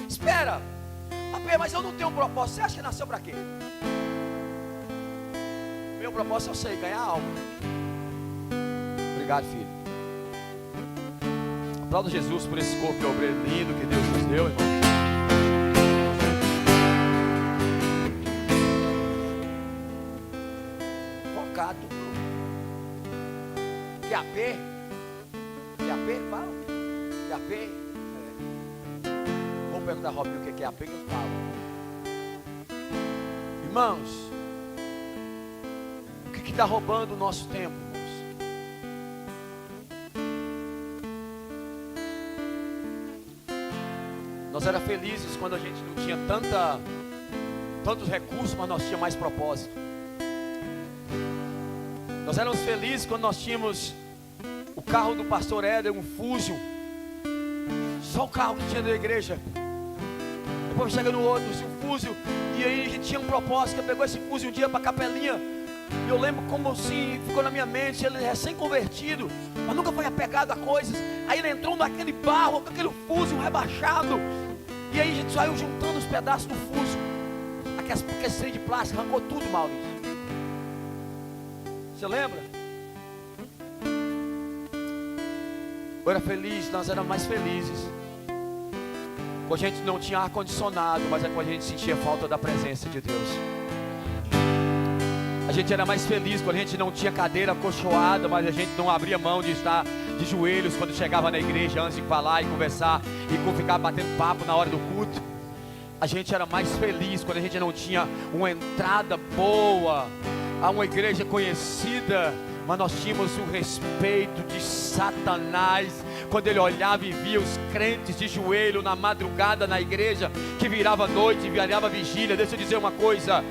Espera, mas eu não tenho um propósito. Você acha que nasceu para quê? Meu propósito eu sei, ganhar alma. Obrigado, filho. Aplauda Jesus por esse corpo de obreiro lindo que Deus nos deu, irmão. QAP, fala. QAP. Vou perguntar a Robinho o que é QAP que eu falo. Irmãos, o que está roubando o nosso tempo, irmãos? Nós éramos felizes quando a gente não tinha tantos recursos, mas nós tínhamos mais propósito. Nós éramos felizes quando nós tínhamos o carro do pastor Éder, um Fusion. Só o carro que tinha da igreja. Depois chega no outro, um Fusion. E aí a gente tinha um propósito. Eu pegou esse Fusion um dia para a capelinha. E eu lembro como assim, ficou na minha mente. Ele é recém-convertido, mas nunca foi apegado a coisas. Aí ele entrou naquele barro, com aquele Fusion rebaixado. E aí a gente saiu juntando os pedaços do Fusion. Aquele trem de plástico, arrancou tudo, Maurício. Você lembra? Eu era feliz, nós éramos mais felizes quando a gente não tinha ar-condicionado, mas é quando a gente sentia falta da presença de Deus. A gente era mais feliz quando a gente não tinha cadeira acolchoada, mas a gente não abria mão de estar de joelhos quando chegava na igreja antes de falar e conversar e ficar batendo papo na hora do culto. A gente era mais feliz quando a gente não tinha uma entrada boa a uma igreja conhecida, mas nós tínhamos o respeito de Satanás, quando ele olhava e via os crentes de joelho na madrugada na igreja, que virava noite, virava vigília. Deixa eu dizer uma coisa,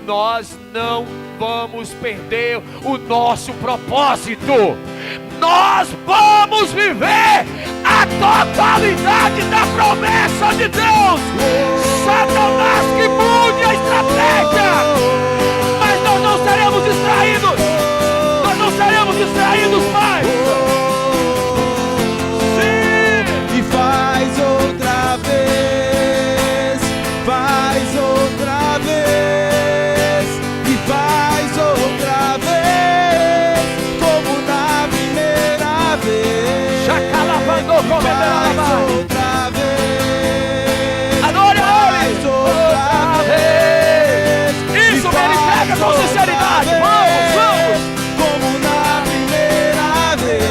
nós não vamos perder o nosso propósito, nós vamos viver a a totalidade da promessa de Deus. Satanás que mude a estratégia, mas nós não seremos distraídos. Nós não seremos distraídos mais. Sim. E faz outra vez, faz outra vez, e faz outra vez, como na primeira vez. Chacalabando, Faz outra vez, adore a Ele. faz outra vez. Isso, E ele pega faz com sinceridade. outra Vamos, vamos. vez, como na primeira vez.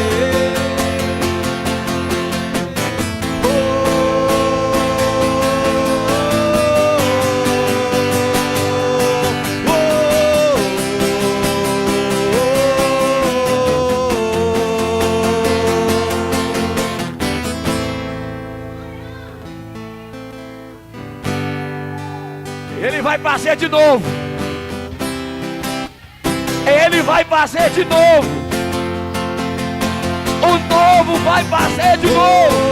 Ele vai fazer de novo. Ele vai fazer de novo. O novo vai fazer de novo.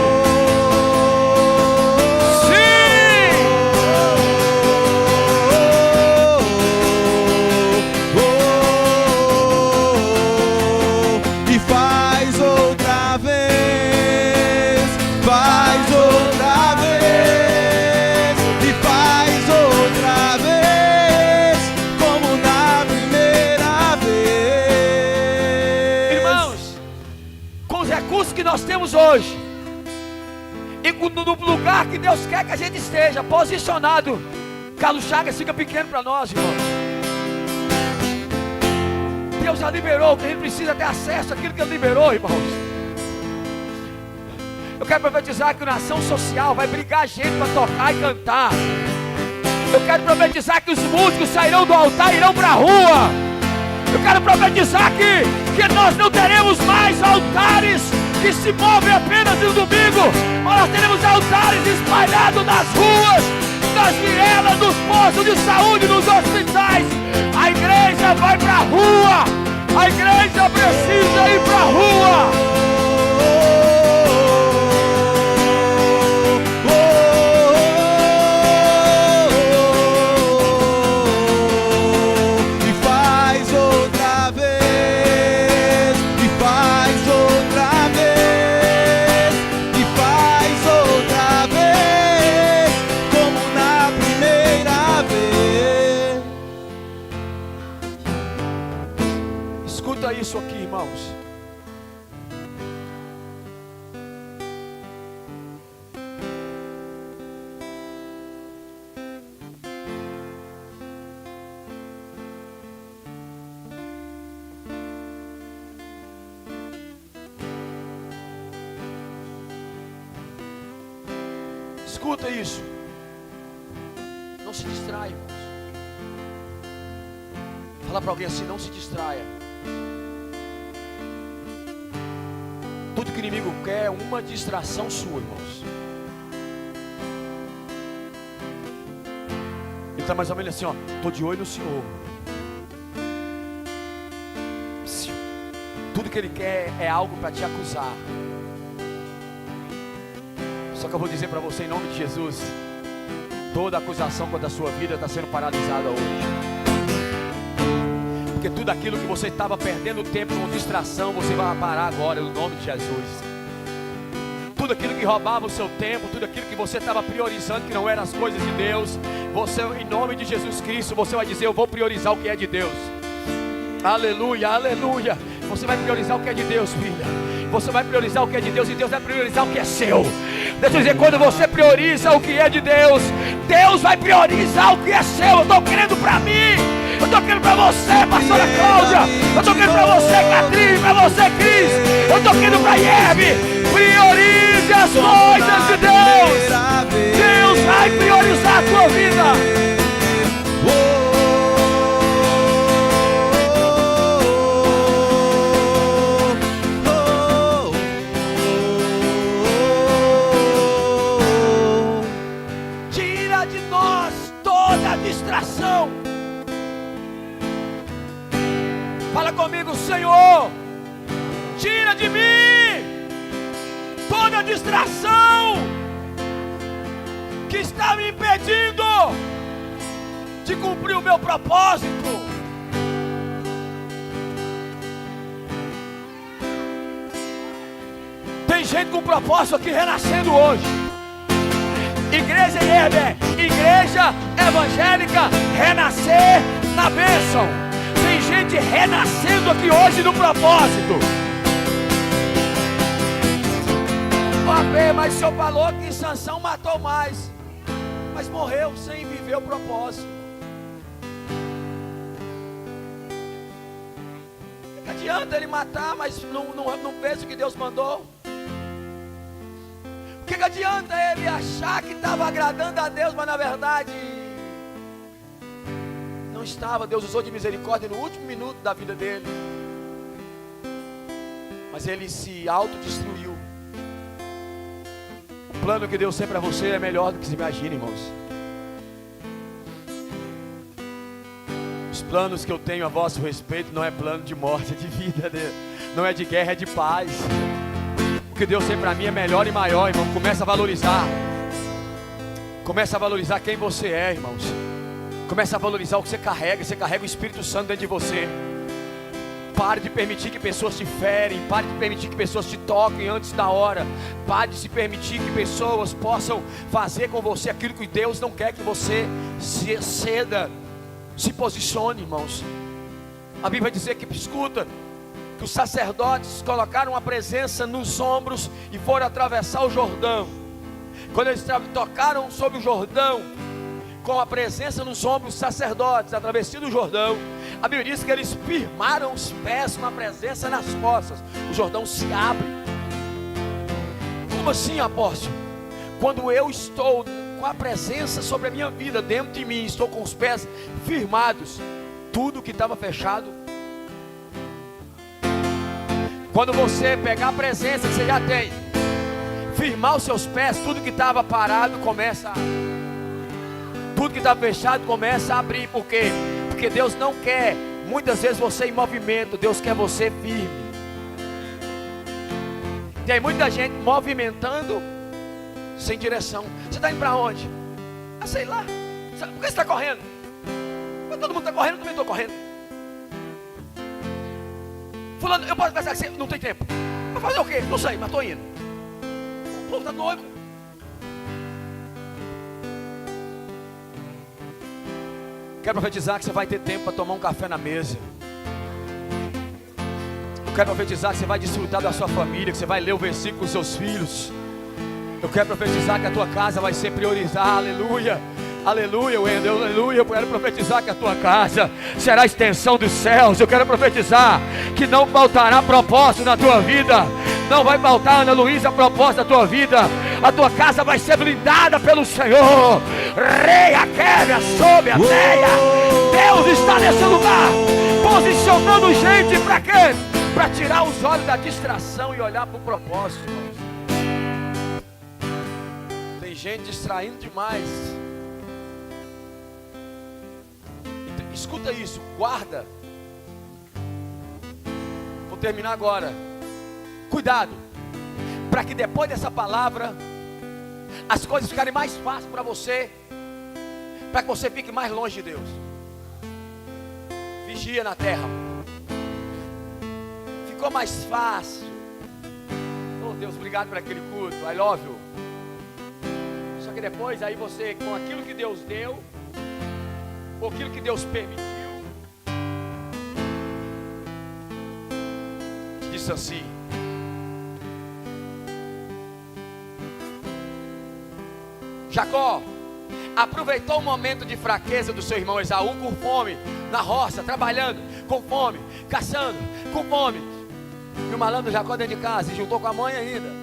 E faz outra vez, faz outra vez, e faz outra vez, como na primeira vez. Irmãos, com os recursos que nós temos hoje, e no lugar que Deus quer que a gente esteja posicionado, Carlos Chagas fica pequeno para nós, irmãos. Deus já liberou, que a gente precisa ter acesso àquilo que Ele liberou, irmãos. Eu quero profetizar que a nação social vai brigar gente para tocar e cantar. Eu quero profetizar que os músicos sairão do altar e irão para a rua. Eu quero profetizar que nós não teremos mais altares que se movem apenas no domingo, mas nós teremos altares espalhados nas ruas, nas vielas, nos postos de saúde, nos hospitais. A igreja vai para a rua. A igreja precisa ir para a rua. E faz outra vez, e faz outra vez, e faz outra vez, como na primeira vez. Escuta isso aqui, irmãos. Escuta isso. Não se distraia, irmãos. Fala para alguém assim, não se distraia. Tudo que o inimigo quer é uma distração sua, irmãos. Ele está mais ou menos assim, ó. Estou de olho no Senhor. Tudo que ele quer é algo para te acusar. Só que eu vou dizer para você em nome de Jesus, toda acusação contra a sua vida está sendo paralisada hoje. Porque tudo aquilo que você estava perdendo tempo com distração, você vai parar agora no nome de Jesus. Tudo aquilo que roubava o seu tempo, tudo aquilo que você estava priorizando que não eram as coisas de Deus, você, em nome de Jesus Cristo, você vai dizer, eu vou priorizar o que é de Deus. Aleluia, aleluia. Você vai priorizar o que é de Deus, filha. Você vai priorizar o que é de Deus e Deus vai priorizar o que é seu. Deixa eu dizer, quando você prioriza o que é de Deus, Deus vai priorizar o que é seu. Eu estou querendo para mim. Eu estou querendo para você, pastora Cláudia. Eu estou querendo para você, Catrinho, para você, Cris. Eu estou querendo para Hebe. Priorize as coisas de Deus. Deus vai priorizar a tua vida. Tira de nós toda distração. Fala comigo, Senhor, tira de mim toda toda distração que está me impedindo de cumprir o meu propósito. Tem gente com propósito aqui renascendo hoje. Igreja IEB, Igreja Evangélica Renascer na Bênção. Tem gente renascendo aqui hoje no propósito. Mas o senhor falou que Sansão matou mais, mas morreu sem viver o propósito. Não adianta ele matar, mas não fez o que Deus mandou. O que adianta ele achar que estava agradando a Deus, mas na verdade não estava? Deus usou de misericórdia no último minuto da vida dele, mas ele se autodestruiu. O plano que Deus tem para você é melhor do que se imagina, irmãos. Os planos que eu tenho a vosso respeito não é plano de morte, é de vida, não é de guerra, é de paz. O que Deus tem para mim é melhor e maior, irmão. Começa a valorizar. Começa a valorizar quem você é, irmãos. Começa a valorizar o que você carrega. Você carrega o Espírito Santo dentro de você. Pare de permitir que pessoas te ferem. Pare de permitir que pessoas te toquem antes da hora. Pare de se permitir que pessoas possam fazer com você aquilo que Deus não quer que você se ceda. Se posicione, irmãos. A Bíblia vai dizer que, escuta, que os sacerdotes colocaram a presença nos ombros e foram atravessar o Jordão. Quando eles tocaram sobre o Jordão, com a presença nos ombros, os sacerdotes, a travessia do Jordão, a Bíblia diz que eles firmaram os pés com a presença nas costas. O Jordão se abre. Como assim, apóstolo? Quando eu estou com a presença sobre a minha vida dentro de mim, estou com os pés firmados, tudo que estava fechado. Quando você pegar a presença que você já tem, firmar os seus pés, tudo que estava parado começa a... Tudo que está fechado começa a abrir. Por quê? Porque Deus não quer muitas vezes você em movimento, Deus quer você firme. Tem muita gente movimentando sem direção. Você está indo para onde? Ah, sei lá. Por que você está correndo? Todo mundo está correndo, eu também estou correndo. Fulano, eu posso pensar que você não tem tempo. Vai fazer o quê? Não sei, mas estou indo. O povo está doido. Quero profetizar que você vai ter tempo para tomar um café na mesa. Eu quero profetizar que você vai desfrutar da sua família, que você vai ler o versículo com os seus filhos. Eu quero profetizar que a tua casa vai ser priorizada. Aleluia. Aleluia, Wendel, aleluia. Eu quero profetizar que a tua casa será a extensão dos céus. Eu quero profetizar que não faltará propósito na tua vida. Não vai faltar, Ana Luísa, propósito da tua vida. A tua casa vai ser blindada pelo Senhor. Rei, a quebra, sob a teia. Deus está nesse lugar, posicionando gente para quê? Para tirar os olhos da distração e olhar para o propósito. Tem gente distraindo demais. Então, escuta isso, guarda. Vou terminar agora. Cuidado, para que depois dessa palavra as coisas ficarem mais fáceis para você, para que você fique mais longe de Deus. Vigia na terra. Ficou mais fácil. Oh Deus, obrigado por aquele culto. I love you. Só que depois aí você, com aquilo que Deus deu, ou aquilo que Deus permitiu, disse assim: Jacó aproveitou o momento de fraqueza do seu irmão Esaú com fome, na roça, trabalhando, com fome, caçando, com fome. E o malandro Jacó dentro de casa, se juntou com a mãe ainda.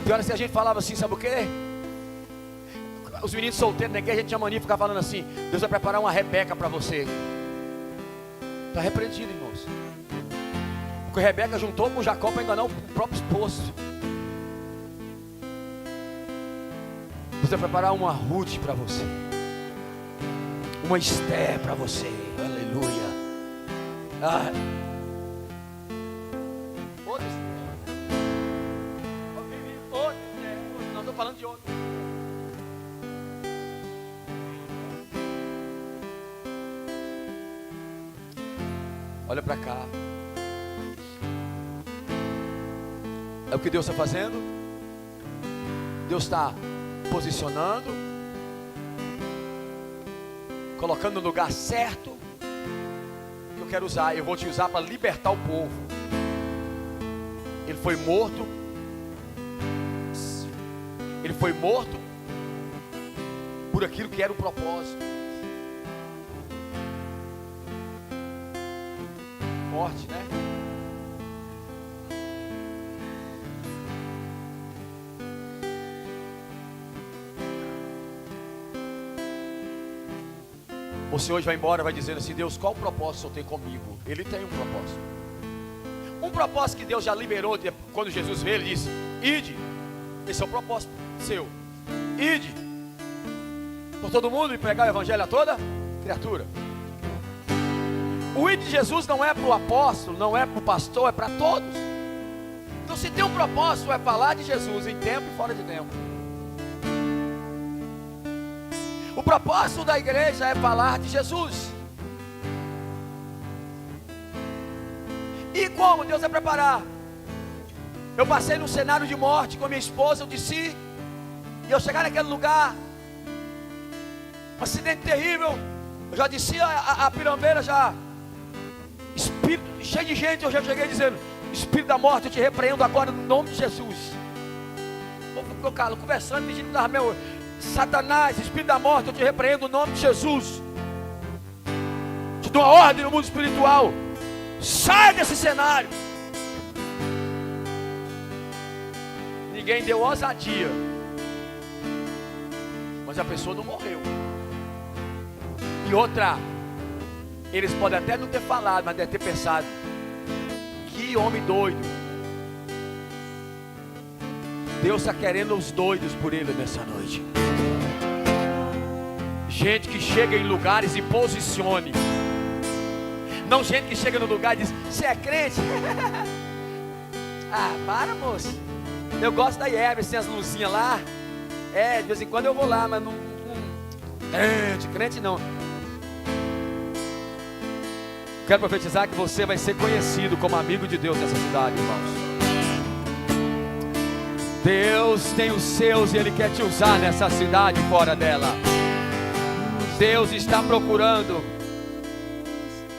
Tem horas que a gente falava assim, sabe o quê? Os meninos solteiros na igreja, a gente tinha mania de ficar falando assim: Deus vai preparar uma Rebeca para você. Está repreendido, irmãos. Porque Rebeca juntou com Jacó para enganar o próprio esposo. Deus vai preparar uma Ruth para você, uma Esther para você. Aleluia. Ai. Outros. Não estou falando de outro. Olha para cá. É o que Deus está fazendo. Deus está posicionando, colocando no lugar certo. Que eu quero usar. Eu vou te usar para libertar o povo. Ele foi morto. Ele foi morto por aquilo que era o propósito. Morte, né? Você hoje vai embora, vai dizendo assim: Deus, qual o propósito o Senhor tem comigo? Ele tem um propósito. Um propósito que Deus já liberou quando Jesus veio. Ele disse: ide. Esse é o propósito seu. Ide por todo mundo e pregar o evangelho a toda criatura. O ide de Jesus não é para o apóstolo, não é para o pastor, é para todos. Então, se tem um propósito, é falar de Jesus em tempo e fora de tempo. O propósito da igreja é falar de Jesus. E como Deus vai preparar? Eu passei num cenário de morte com minha esposa, eu desci, e eu chegar naquele lugar, um acidente terrível, eu já desci a pirambeira, já, espírito, cheio de gente, eu já cheguei dizendo: espírito da morte, eu te repreendo agora no nome de Jesus. Vou colocar, conversando, pedindo da meu, Satanás, espírito da morte, eu te repreendo no nome de Jesus. Te dou uma ordem no mundo espiritual: sai desse cenário. Ninguém deu ousadia, mas a pessoa não morreu. E outra, eles podem até não ter falado, mas devem ter pensado: que homem doido. Deus está querendo os doidos por ele nessa noite. Gente que chega em lugares e posicione. Não gente que chega no lugar e diz: você é crente? Ah, para, moço. Eu gosto da Hermes, tem as luzinhas lá. É, de vez em quando eu vou lá, mas não crente não. Quero profetizar que você vai ser conhecido como amigo de Deus nessa cidade, irmãos. Deus tem os seus e Ele quer te usar nessa cidade e fora dela. Deus está procurando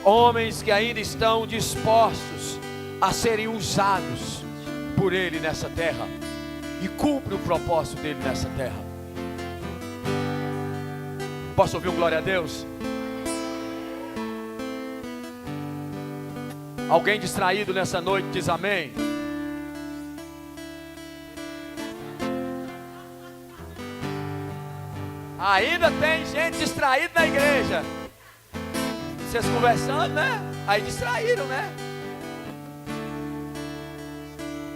homens que ainda estão dispostos a serem usados por Ele nessa terra e cumpre o propósito dele nessa terra. Posso ouvir um glória a Deus? Alguém distraído nessa noite diz amém. Ainda tem gente distraída na igreja. Vocês conversando, né? Aí distraíram, né?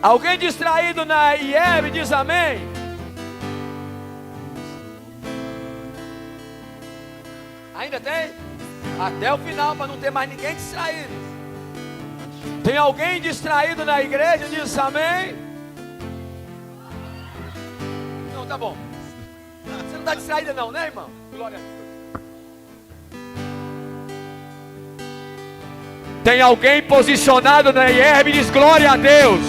Alguém distraído na IEB diz amém. Ainda tem? Até o final, para não ter mais ninguém distraído. Tem alguém distraído na igreja diz amém. Não, tá bom. Você não está distraída não, né, irmão? Glória a Deus. Tem alguém posicionado na IEB e diz glória a Deus.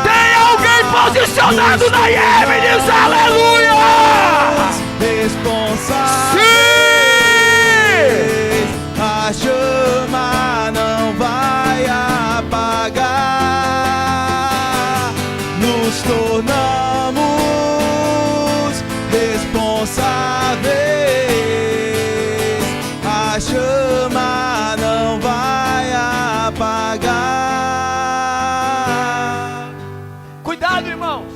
Tem alguém posicionado na IEB e diz aleluia. Responsável. A chama não vai apagar. Nos tornamos responsáveis. A chama não vai apagar. Cuidado, irmãos.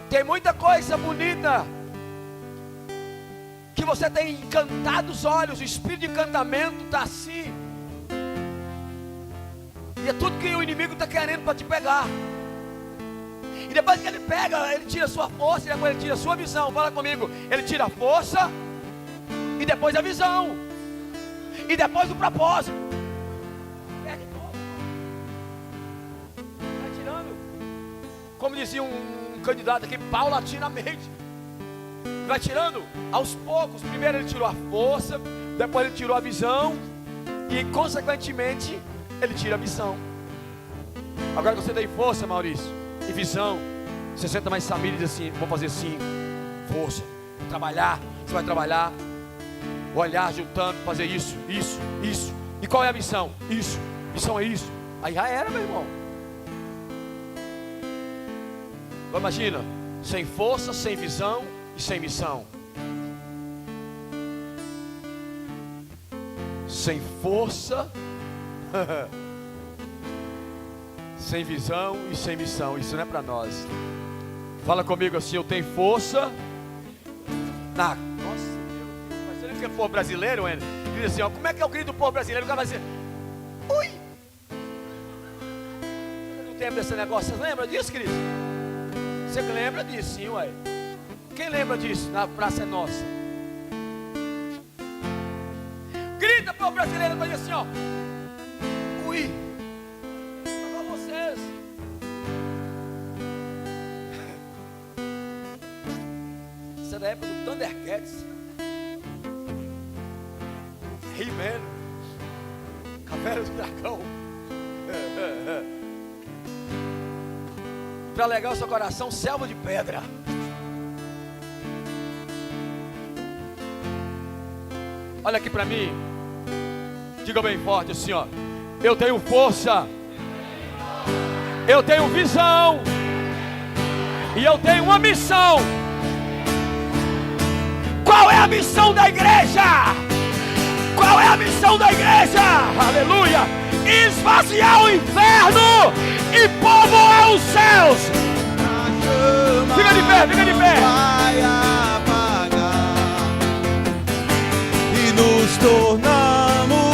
Tem muita coisa bonita que você tem encantado os olhos. O espírito de encantamento está assim. E é tudo que o inimigo está querendo para te pegar. E depois que ele pega, ele tira a sua força. E depois ele tira a sua visão. Fala comigo. Ele tira a força e depois a visão. E depois o propósito. Perde todo. Vai tirando. Como dizia um candidato aqui, paulatinamente. Vai tirando aos poucos. Primeiro ele tirou a força, depois ele tirou a visão e consequentemente ele tira a missão. Agora que você tem força, Maurício, e visão, você senta mais família e diz assim: vou fazer assim, força, trabalhar. Você vai trabalhar, olhar juntando, fazer isso. E qual é a missão? Isso, missão é isso. Aí já era, meu irmão. Agora imagina, sem força, sem visão e sem missão. Sem força, sem visão e sem missão. Isso não é para nós. Fala comigo assim: eu tenho força. Nossa, Deus. Mas você não é povo brasileiro, ele diz assim: ó, como é que é o grito do povo brasileiro? O cara vai dizer: ui. Você não lembra desse negócio? Você lembra disso, Cristo? Você lembra disso, sim, ué. Quem lembra disso na Praça é Nossa? Grita para o brasileiro, vai dizer assim, ó: ui. Para vocês. Isso é da época do Thundercats. He-Man. Caverna do Dragão. Para alegar o seu coração, selva de pedra. Olha aqui para mim. Diga bem forte assim, ó: eu tenho força, eu tenho visão e eu tenho uma missão. Qual é a missão da igreja? Qual é a missão da igreja? Aleluia! Esvaziar o inferno e povoar os céus. Fica de pé, fica de pé. Vai apagar e nos tornar